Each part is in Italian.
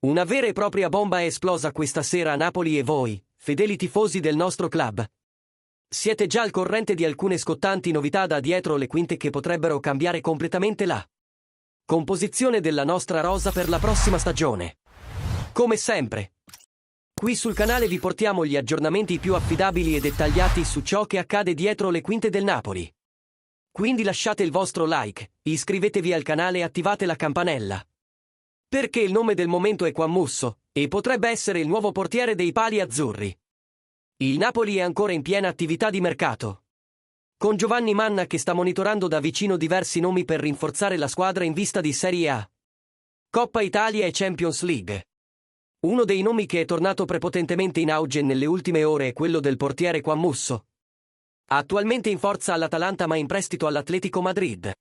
Una vera e propria bomba è esplosa questa sera a Napoli e voi, fedeli tifosi del nostro club, siete già al corrente di alcune scottanti novità da dietro le quinte che potrebbero cambiare completamente la composizione della nostra rosa per la prossima stagione. Come sempre, qui sul canale vi portiamo gli aggiornamenti più affidabili e dettagliati su ciò che accade dietro le quinte del Napoli. Quindi lasciate il vostro like, iscrivetevi al canale e attivate la campanella. Perché il nome del momento è Juan Musso, e potrebbe essere il nuovo portiere dei pali azzurri. Il Napoli è ancora in piena attività di mercato, con Giovanni Manna che sta monitorando da vicino diversi nomi per rinforzare la squadra in vista di Serie A, Coppa Italia e Champions League. Uno dei nomi che è tornato prepotentemente in auge nelle ultime ore è quello del portiere Juan Musso, attualmente in forza all'Atalanta ma in prestito all'Atletico Madrid.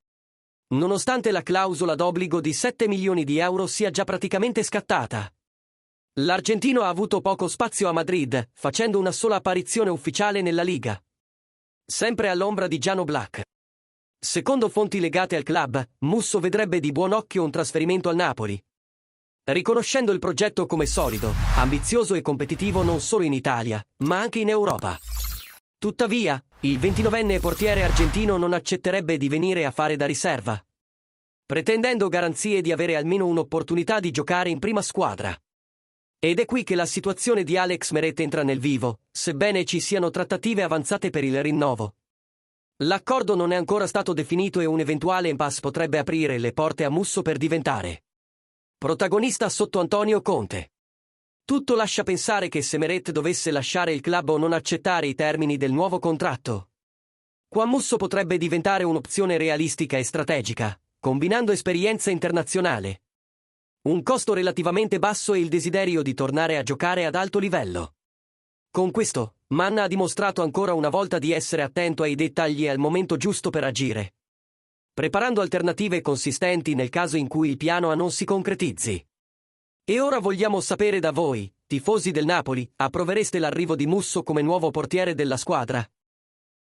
Nonostante la clausola d'obbligo di 7 milioni di euro sia già praticamente scattata, l'argentino ha avuto poco spazio a Madrid, facendo una sola apparizione ufficiale nella Liga, sempre all'ombra di Giano Black. Secondo fonti legate al club, Musso vedrebbe di buon occhio un trasferimento al Napoli, riconoscendo il progetto come solido, ambizioso e competitivo non solo in Italia, ma anche in Europa. Tuttavia, il 29enne portiere argentino non accetterebbe di venire a fare da riserva, pretendendo garanzie di avere almeno un'opportunità di giocare in prima squadra. Ed è qui che la situazione di Alex Meret entra nel vivo, sebbene ci siano trattative avanzate per il rinnovo. L'accordo non è ancora stato definito e un eventuale impasse potrebbe aprire le porte a Musso per diventare protagonista sotto Antonio Conte. Tutto lascia pensare che se Meret dovesse lasciare il club o non accettare i termini del nuovo contratto, Juan Musso potrebbe diventare un'opzione realistica e strategica, combinando esperienza internazionale, un costo relativamente basso e il desiderio di tornare a giocare ad alto livello. Con questo, Manna ha dimostrato ancora una volta di essere attento ai dettagli e al momento giusto per agire, preparando alternative consistenti nel caso in cui il piano A non si concretizzi. E ora vogliamo sapere da voi, tifosi del Napoli, approvereste l'arrivo di Musso come nuovo portiere della squadra?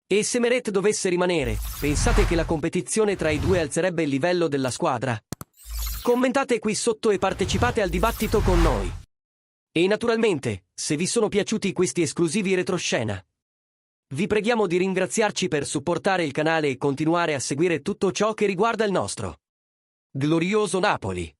E se Meret dovesse rimanere, pensate che la competizione tra i due alzerebbe il livello della squadra? Commentate qui sotto e partecipate al dibattito con noi. E naturalmente, se vi sono piaciuti questi esclusivi retroscena, vi preghiamo di ringraziarci per supportare il canale e continuare a seguire tutto ciò che riguarda il nostro glorioso Napoli.